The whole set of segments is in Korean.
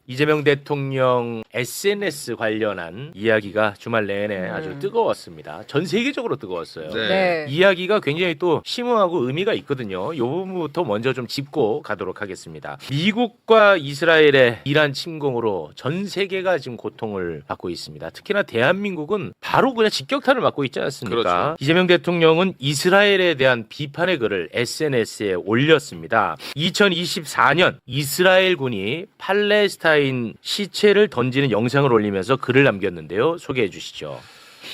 이재명 대통령 SNS 관련한 이야기가 주말 내내 아주 뜨거웠습니다. 전 세계적으로 뜨거웠어요. 네. 이야기가 굉장히 또 심오하고 의미가 있거든요. 이 부분부터 먼저 좀 짚고 가도록 하겠습니다. 미국과 이스라엘의 이란 침공으로 전 세계가 지금 고통을 받고 있습니다. 특히나 대한민국은 바로 그냥 직격탄을 맞고 있지 않습니까? 그렇죠. 이재명 대통령은 이스라엘에 대한 비판의 글을 SNS에 올렸습니다. 2024년 이스라엘군이 팔레스타인 시체를 던지는 영상을 올리면서 글을 남겼는데요. 소개해 주시죠.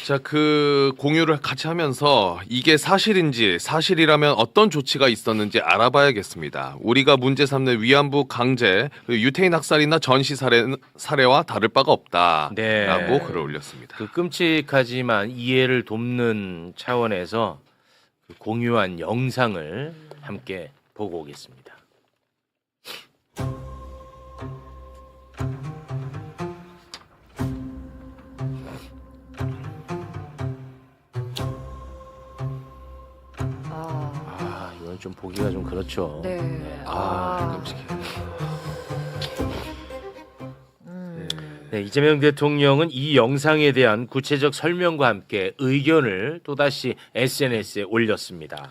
자, 그 공유를 같이 하면서 이게 사실인지 사실이라면 어떤 조치가 있었는지 알아봐야겠습니다. 우리가 문제 삼는 위안부 강제, 유태인 학살이나 전시 사례와 다를 바가 없다라고 네. 글을 올렸습니다. 그 끔찍하지만 이해를 돕는 차원에서 그 공유한 영상을 함께 보고 오겠습니다. 이건 좀 보기가 좀 그렇죠. 네. 끔찍해. 네, 이재명 대통령은 이 영상에 대한 구체적 설명과 함께 의견을 또다시 SNS에 올렸습니다.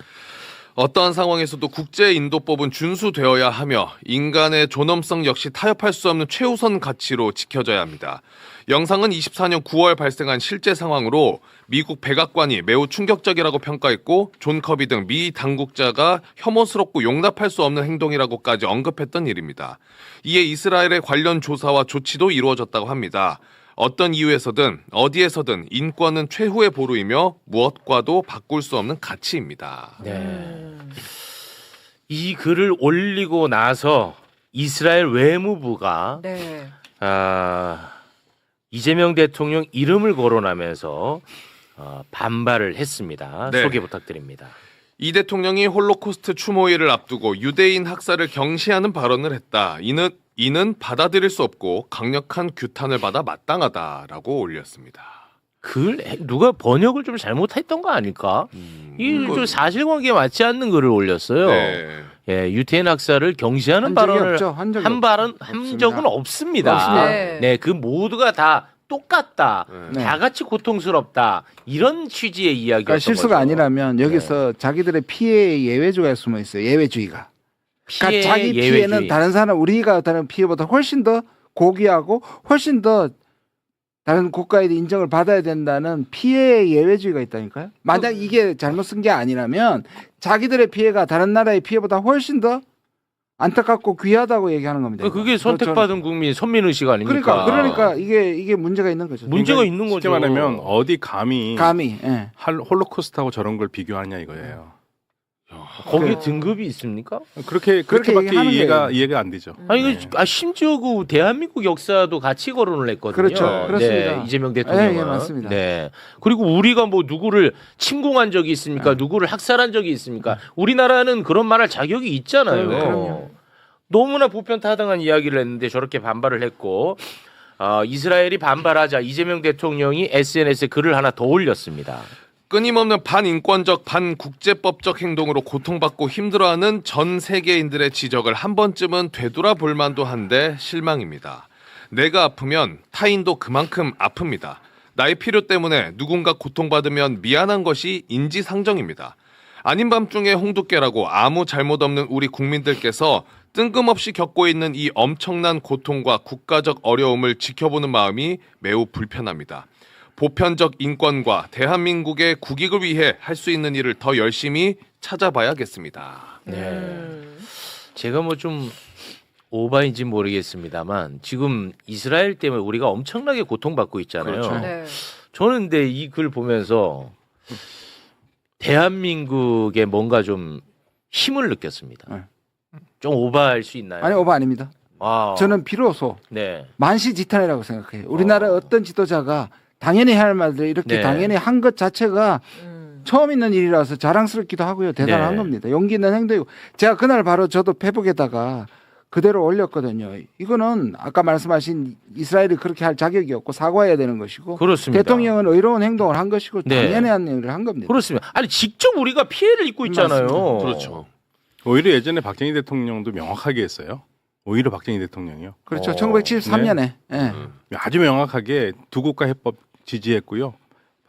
어떠한 상황에서도 국제인도법은 준수되어야 하며 인간의 존엄성 역시 타협할 수 없는 최우선 가치로 지켜져야 합니다. 영상은 24년 9월 발생한 실제 상황으로 미국 백악관이 매우 충격적이라고 평가했고 존 커비 등 미 당국자가 혐오스럽고 용납할 수 없는 행동이라고까지 언급했던 일입니다. 이에 이스라엘의 관련 조사와 조치도 이루어졌다고 합니다. 어떤 이유에서든 어디에서든 인권은 최후의 보루이며 무엇과도 바꿀 수 없는 가치입니다. 네. 이 글을 올리고 나서 이스라엘 외무부가 네. 이재명 대통령 이름을 거론하면서 반발을 했습니다. 네. 소개 부탁드립니다. 이 대통령이 홀로코스트 추모일을 앞두고 유대인 학살을 경시하는 발언을 했다. 이는 받아들일 수 없고 강력한 규탄을 받아 마땅하다라고 올렸습니다. 누가 번역을 좀 잘못했던 거 아닐까? 이 좀 사실관계에 맞지 않는 글을 올렸어요. 네. 예, 유태인 학살을 경시하는 한 적이 발언을 없죠. 한 적이 한 없습니다. 적은 없습니다. 없습니다. 네, 그 모두가 다 똑같다. 네. 다 같이 고통스럽다. 이런 취지의 이야기였던 그러니까 실수가 거죠. 아니라면 여기서 자기들의 피해의 예외주의가 숨어 있어요. 예외주의가. 그러니까 자기 피해는 예외주의. 다른 사람 우리가 다른 피해보다 훨씬 더 고귀하고 훨씬 더 다른 국가에 인정을 받아야 된다는 피해의 예외주의가 있다니까요. 만약 이게 잘못 쓴 게 아니라면 자기들의 피해가 다른 나라의 피해보다 훨씬 더 안타깝고 귀하다고 얘기하는 겁니다. 그게 선택받은 국민 선민의식 아닙니까? 그러니까 이게 문제가 있는 거죠. 문제가 있는 거죠. 쉽게 말하면 어디 감히 예. 홀로코스트하고 저런 걸 비교하냐 이거예요. 거기에 등급이 있습니까? 그렇게밖에 얘기하는 이해가 안 되죠. 아니 심지어 그 대한민국 역사도 같이 거론을 했거든요. 그렇죠. 그렇습니다. 네, 이재명 대통령은. 예, 맞습니다. 네. 그리고 우리가 뭐 누구를 침공한 적이 있습니까? 누구를 학살한 적이 있습니까? 우리나라는 그런 말할 자격이 있잖아요. 그럼요. 너무나 보편타당한 이야기를 했는데 저렇게 반발을 했고 이스라엘이 반발하자 이재명 대통령이 SNS에 글을 하나 더 올렸습니다. 끊임없는 반인권적, 반국제법적 행동으로 고통받고 힘들어하는 전 세계인들의 지적을 한 번쯤은 되돌아볼 만도 한데 실망입니다. 내가 아프면 타인도 그만큼 아픕니다. 나의 필요 때문에 누군가 고통받으면 미안한 것이 인지상정입니다. 아닌 밤중에 홍두깨라고 아무 잘못 없는 우리 국민들께서 뜬금없이 겪고 있는 이 엄청난 고통과 국가적 어려움을 지켜보는 마음이 매우 불편합니다. 보편적 인권과 대한민국의 국익을 위해 할 수 있는 일을 더 열심히 찾아봐야겠습니다. 네. 제가 뭐 좀 오바인지 모르겠습니다만 지금 이스라엘 때문에 우리가 엄청나게 고통받고 있잖아요. 그렇죠. 네. 저는 근데 이 글 보면서 대한민국에 뭔가 좀 힘을 느꼈습니다. 네. 좀 오바할 수 있나요? 아니 오바 아닙니다. 저는 비로소 네. 만시지탄이라고 생각해요. 우리나라 어떤 지도자가 당연히 해야 할 말들 이렇게 네. 당연히 한 것 자체가 처음 있는 일이라서 자랑스럽기도 하고요. 대단한 네. 겁니다. 용기 있는 행동이고 제가 그날 바로 저도 페북에다가 그대로 올렸거든요. 이거는 아까 말씀하신 이스라엘이 그렇게 할 자격이 없고 사과해야 되는 것이고 그렇습니다. 대통령은 의로운 행동을 한 것이고 네. 당연히 한 일을 한 겁니다. 그렇습니다. 아니 직접 우리가 피해를 입고 있잖아요. 맞습니다. 그렇죠. 오히려 예전에 박정희 대통령도 명확하게 했어요. 오히려 박정희 대통령이요. 그렇죠. 어, 1973년에. 예. 아주 명확하게 두 국가 해법 지지했고요.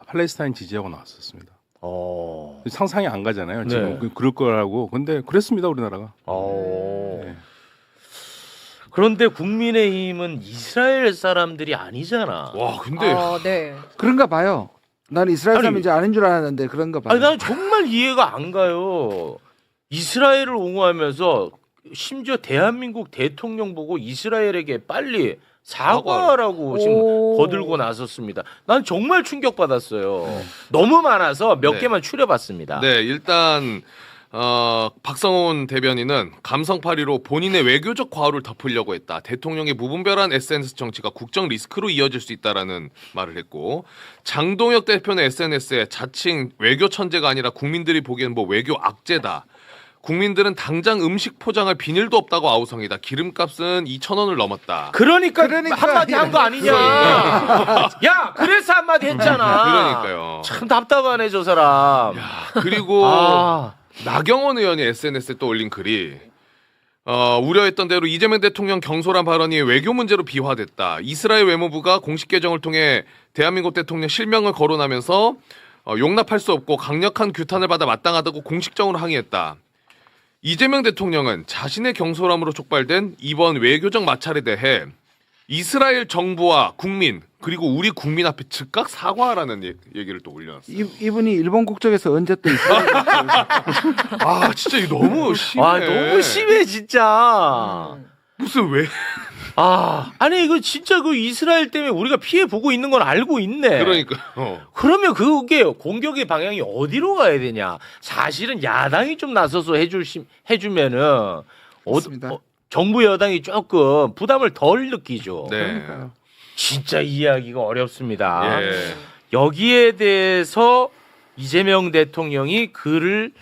팔레스타인 지지하고 나왔었습니다. 상상이 안 가잖아요. 지금 네. 그럴 거라고. 근데 그랬습니다, 우리나라가. 네. 그런데 국민의힘은 이스라엘 사람들이 아니잖아. 와, 근데 네. 그런가 봐요. 난 이스라엘 아니, 사람인지 아는 줄 알았는데 그런가 봐요. 아니 난 정말 이해가 안 가요. 이스라엘을 옹호하면서 심지어 대한민국 대통령 보고 이스라엘에게 빨리 사과하라고 지금 오. 거들고 나섰습니다. 난 정말 충격받았어요. 너무 많아서 몇 네. 개만 추려봤습니다. 네, 일단 박성훈 대변인은 감성파리로 본인의 외교적 과오를 덮으려고 했다. 대통령의 무분별한 SNS 정치가 국정 리스크로 이어질 수 있다라는 말을 했고, 장동혁 대표는 SNS에 자칭 외교 천재가 아니라 국민들이 보기엔 뭐 외교 악재다. 국민들은 당장 음식 포장할 비닐도 없다고 아우성이다. 기름값은 2,000원을 넘었다. 그러니까, 그러니까 한마디 한 거 아니냐? 야, 그래서 한마디 했잖아. 그러니까요. 참 답답하네 저 사람. 그리고 아. 나경원 의원이 SNS에 또 올린 글이 우려했던 대로 이재명 대통령 경솔한 발언이 외교 문제로 비화됐다. 이스라엘 외무부가 공식 계정을 통해 대한민국 대통령 실명을 거론하면서 용납할 수 없고 강력한 규탄을 받아 마땅하다고 공식적으로 항의했다. 이재명 대통령은 자신의 경솔함으로 촉발된 이번 외교적 마찰에 대해 이스라엘 정부와 국민 그리고 우리 국민 앞에 즉각 사과하라는 얘기를 또 올려놨어요. 이분이 일본 국적에서 언제 또 이스라엘 아 진짜 이거 너무 심해. 와, 너무 심해 진짜. 무슨 왜? 아니 이거 진짜 그 이스라엘 때문에 우리가 피해 보고 있는 건 알고 있네. 그러니까. 그러면 그게 공격의 방향이 어디로 가야 되냐? 사실은 야당이 좀 나서서 해주면은 맞습니다. 정부 여당이 조금 부담을 덜 느끼죠. 네. 그러니까요. 진짜 이해하기가 어렵습니다. 예. 여기에 대해서 이재명 대통령이 글을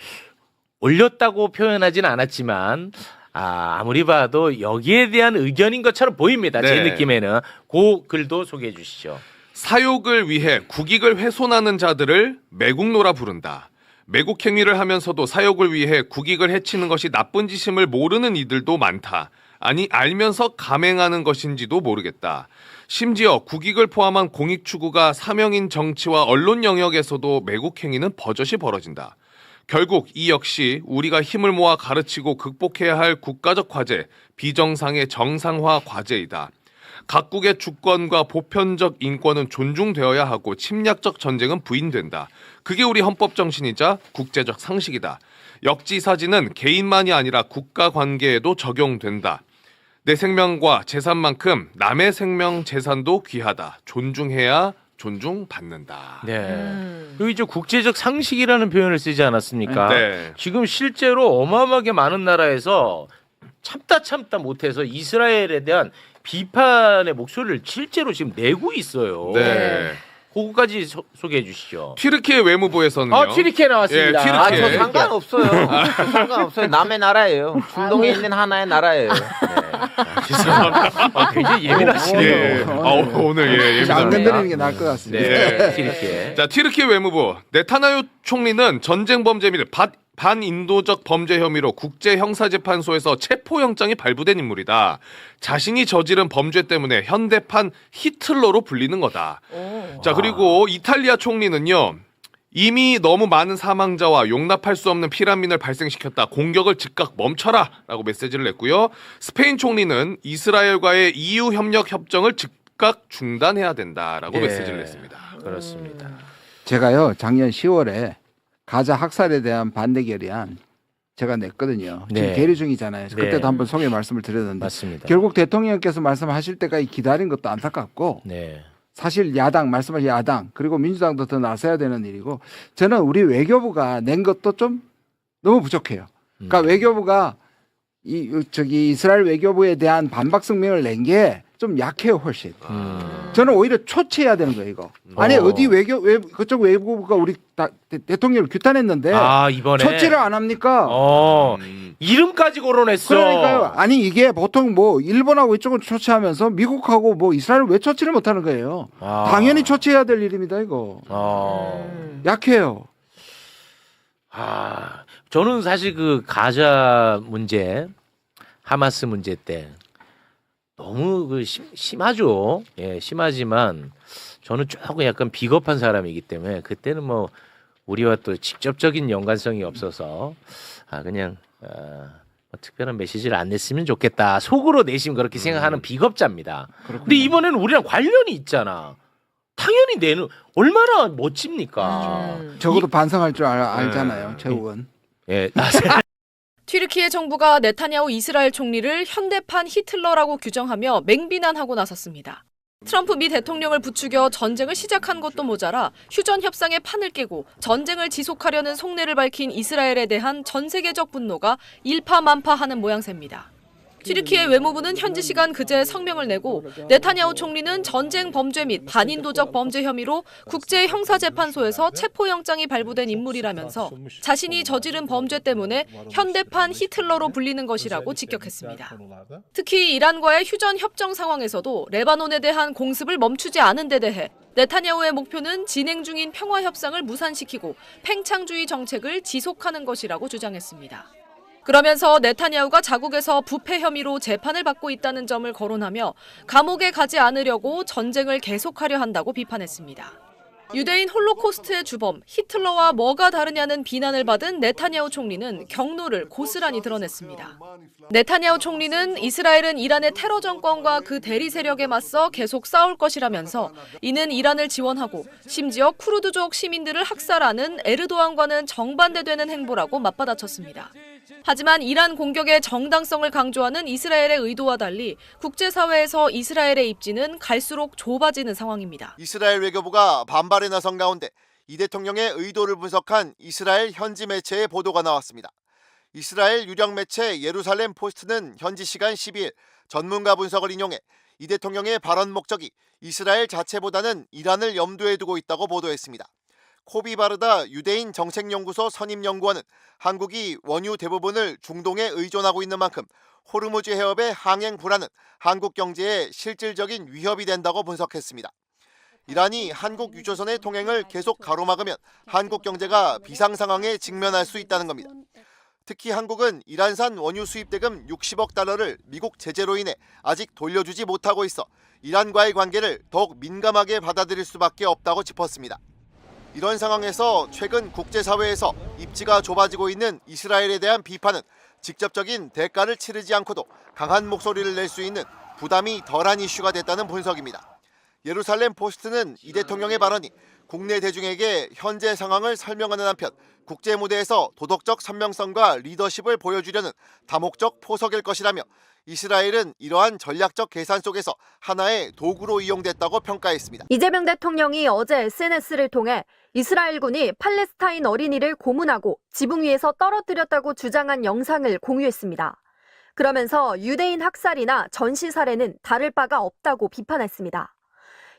올렸다고 표현하진 않았지만 아무리 봐도 여기에 대한 의견인 것처럼 보입니다. 제 네. 느낌에는. 그 글도 소개해 주시죠. 사욕을 위해 국익을 훼손하는 자들을 매국노라 부른다. 매국 행위를 하면서도 사욕을 위해 국익을 해치는 것이 나쁜 짓임을 모르는 이들도 많다. 아니 알면서 감행하는 것인지도 모르겠다. 심지어 국익을 포함한 공익 추구가 사명인 정치와 언론 영역에서도 매국 행위는 버젓이 벌어진다. 결국 이 역시 우리가 힘을 모아 가르치고 극복해야 할 국가적 과제, 비정상의 정상화 과제이다. 각국의 주권과 보편적 인권은 존중되어야 하고 침략적 전쟁은 부인된다. 그게 우리 헌법 정신이자 국제적 상식이다. 역지사지는 개인만이 아니라 국가 관계에도 적용된다. 내 생명과 재산만큼 남의 생명, 재산도 귀하다. 존중해야 존중받는다. 네. 그리고 이제 국제적 상식이라는 표현을 쓰지 않았습니까? 네. 지금 실제로 어마어마하게 많은 나라에서 참다 못해서 이스라엘에 대한 비판의 목소리를 실제로 지금 내고 있어요. 네. 그거까지 소개해 주시죠. 튀르키예 외무부에서는요. 튀르키예 나왔습니다. 예, 튀르키예. 아, 저 상관없어요. 저 상관없어요. 남의 나라예요. 중동에 있는 하나의 나라예요. 죄송합니다. 굉장히 예민하시네요. 예. 오늘 예, 안 예민합니다. 건드리는 게 나을 것 같습니다. 네. 튀르키예. 자, 튀르키예 외무부 네타냐후 총리는 전쟁 범죄 및 반인도적 범죄 혐의로 국제형사재판소에서 체포영장이 발부된 인물이다. 자신이 저지른 범죄 때문에 현대판 히틀러로 불리는 거다. 자, 그리고 이탈리아 총리는요. 이미 너무 많은 사망자와 용납할 수 없는 피난민을 발생시켰다. 공격을 즉각 멈춰라 라고 메시지를 냈고요. 스페인 총리는 이스라엘과의 EU 협력 협정을 즉각 중단해야 된다라고 예. 메시지를 냈습니다. 그렇습니다. 제가요 작년 10월에 가자 학살에 대한 반대 결의안 제가 냈거든요. 지금 네. 계류 중이잖아요. 네. 그때도 한번 소개 말씀을 드렸는데 맞습니다. 결국 대통령께서 말씀하실 때까지 기다린 것도 안타깝고 네. 사실 야당 말씀하신 야당 그리고 민주당도 더 나서야 되는 일이고 저는 우리 외교부가 낸 것도 좀 너무 부족해요. 그러니까 외교부가 이스라엘 외교부에 대한 반박 성명을 낸 게 좀 약해요 훨씬. 저는 오히려 초치해야 되는 거예요 이거. 아니 어디 그쪽 외교부가 우리 대통령을 규탄했는데 이번에 초치를 안 합니까? 이름까지 거론했어. 그러니까요. 아니 이게 보통 뭐 일본하고 이쪽은 초치하면서 미국하고 뭐 이스라엘을 왜 초치를 못 하는 거예요. 당연히 초치해야 될 일입니다 이거. 약해요. 저는 사실 그 가자 문제, 하마스 문제 때 너무 심하죠. 예, 심하지만 저는 조금 약간 비겁한 사람이기 때문에 그때는 뭐 우리와 또 직접적인 연관성이 없어서 그냥 뭐 특별한 메시지를 안 냈으면 좋겠다. 속으로 내심 그렇게 생각하는 비겁자입니다. 근데 이번에는 우리랑 관련이 있잖아. 당연히 내는 얼마나 멋집니까? 적어도 반성할 줄 알잖아요. 제국은. 예, 튀르키예 정부가 네타냐후 이스라엘 총리를 현대판 히틀러라고 규정하며 맹비난하고 나섰습니다. 트럼프 미 대통령을 부추겨 전쟁을 시작한 것도 모자라 휴전 협상의 판을 깨고 전쟁을 지속하려는 속내를 밝힌 이스라엘에 대한 전 세계적 분노가 일파만파하는 모양새입니다. 튀르키예 외무부는 현지 시간 그제 성명을 내고 네타냐후 총리는 전쟁 범죄 및 반인도적 범죄 혐의로 국제형사재판소에서 체포영장이 발부된 인물이라면서 자신이 저지른 범죄 때문에 현대판 히틀러로 불리는 것이라고 직격했습니다. 특히 이란과의 휴전 협정 상황에서도 레바논에 대한 공습을 멈추지 않은 데 대해 네타냐후의 목표는 진행 중인 평화 협상을 무산시키고 팽창주의 정책을 지속하는 것이라고 주장했습니다. 그러면서 네타냐후가 자국에서 부패 혐의로 재판을 받고 있다는 점을 거론하며 감옥에 가지 않으려고 전쟁을 계속하려 한다고 비판했습니다. 유대인 홀로코스트의 주범 히틀러와 뭐가 다르냐는 비난을 받은 네타냐후 총리는 경로를 고스란히 드러냈습니다. 네타냐후 총리는 이스라엘은 이란의 테러 정권과 그 대리 세력에 맞서 계속 싸울 것이라면서 이는 이란을 지원하고 심지어 쿠르드족 시민들을 학살하는 에르도안과는 정반대되는 행보라고 맞받아쳤습니다. 하지만 이란 공격의 정당성을 강조하는 이스라엘의 의도와 달리 국제사회에서 이스라엘의 입지는 갈수록 좁아지는 상황입니다. 이스라엘 외교부가 반발에 나선 가운데 이 대통령의 의도를 분석한 이스라엘 현지 매체의 보도가 나왔습니다. 이스라엘 유력 매체 예루살렘 포스트는 현지 시간 12일 전문가 분석을 인용해 이 대통령의 발언 목적이 이스라엘 자체보다는 이란을 염두에 두고 있다고 보도했습니다. 코비 바르다 유대인 정책연구소 선임연구원은 한국이 원유 대부분을 중동에 의존하고 있는 만큼 호르무즈 해협의 항행 불안은 한국 경제에 실질적인 위협이 된다고 분석했습니다. 이란이 한국 유조선의 통행을 계속 가로막으면 한국 경제가 비상 상황에 직면할 수 있다는 겁니다. 특히 한국은 이란산 원유 수입 대금 60억 달러를 미국 제재로 인해 아직 돌려주지 못하고 있어 이란과의 관계를 더욱 민감하게 받아들일 수밖에 없다고 짚었습니다. 이런 상황에서 최근 국제사회에서 입지가 좁아지고 있는 이스라엘에 대한 비판은 직접적인 대가를 치르지 않고도 강한 목소리를 낼 수 있는 부담이 덜한 이슈가 됐다는 분석입니다. 예루살렘 포스트는 이 대통령의 발언이 국내 대중에게 현재 상황을 설명하는 한편 국제 무대에서 도덕적 선명성과 리더십을 보여주려는 다목적 포석일 것이라며 이스라엘은 이러한 전략적 계산 속에서 하나의 도구로 이용됐다고 평가했습니다. 이재명 대통령이 어제 SNS를 통해 이스라엘군이 팔레스타인 어린이를 고문하고 지붕 위에서 떨어뜨렸다고 주장한 영상을 공유했습니다. 그러면서 유대인 학살이나 전시 살해는 다를 바가 없다고 비판했습니다.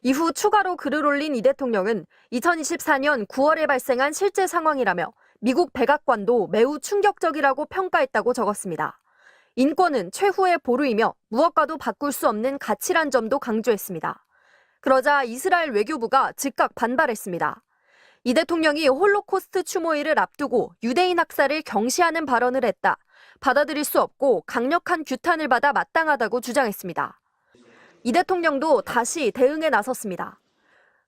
이후 추가로 글을 올린 이 대통령은 2024년 9월에 발생한 실제 상황이라며 미국 백악관도 매우 충격적이라고 평가했다고 적었습니다. 인권은 최후의 보루이며 무엇과도 바꿀 수 없는 가치란 점도 강조했습니다. 그러자 이스라엘 외교부가 즉각 반발했습니다. 이 대통령이 홀로코스트 추모일을 앞두고 유대인 학살을 경시하는 발언을 했다. 받아들일 수 없고 강력한 규탄을 받아 마땅하다고 주장했습니다. 이 대통령도 다시 대응에 나섰습니다.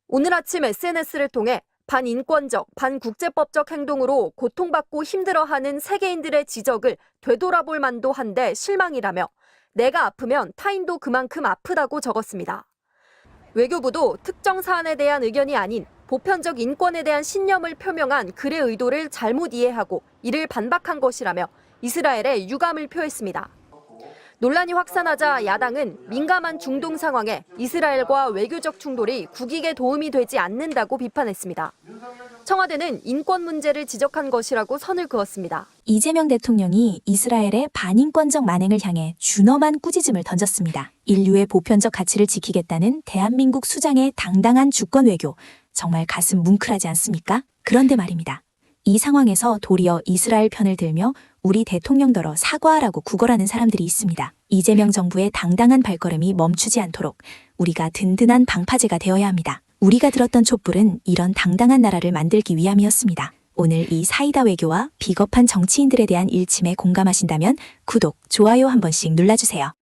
오늘 아침 SNS를 통해 반인권적, 반국제법적 행동으로 고통받고 힘들어하는 세계인들의 지적을 되돌아볼 만도 한데 실망이라며 내가 아프면 타인도 그만큼 아프다고 적었습니다. 외교부도 특정 사안에 대한 의견이 아닌 보편적 인권에 대한 신념을 표명한 글의 의도를 잘못 이해하고 이를 반박한 것이라며 이스라엘에 유감을 표했습니다. 논란이 확산하자 야당은 민감한 중동 상황에 이스라엘과 외교적 충돌이 국익에 도움이 되지 않는다고 비판했습니다. 청와대는 인권 문제를 지적한 것이라고 선을 그었습니다. 이재명 대통령이 이스라엘의 반인권적 만행을 향해 준엄한 꾸짖음을 던졌습니다. 인류의 보편적 가치를 지키겠다는 대한민국 수장의 당당한 주권 외교, 정말 가슴 뭉클하지 않습니까? 그런데 말입니다. 이 상황에서 도리어 이스라엘 편을 들며 우리 대통령더러 사과하라고 구걸하는 사람들이 있습니다. 이재명 정부의 당당한 발걸음이 멈추지 않도록 우리가 든든한 방파제가 되어야 합니다. 우리가 들었던 촛불은 이런 당당한 나라를 만들기 위함이었습니다. 오늘 이 사이다 외교와 비겁한 정치인들에 대한 일침에 공감하신다면 구독, 좋아요 한 번씩 눌러주세요.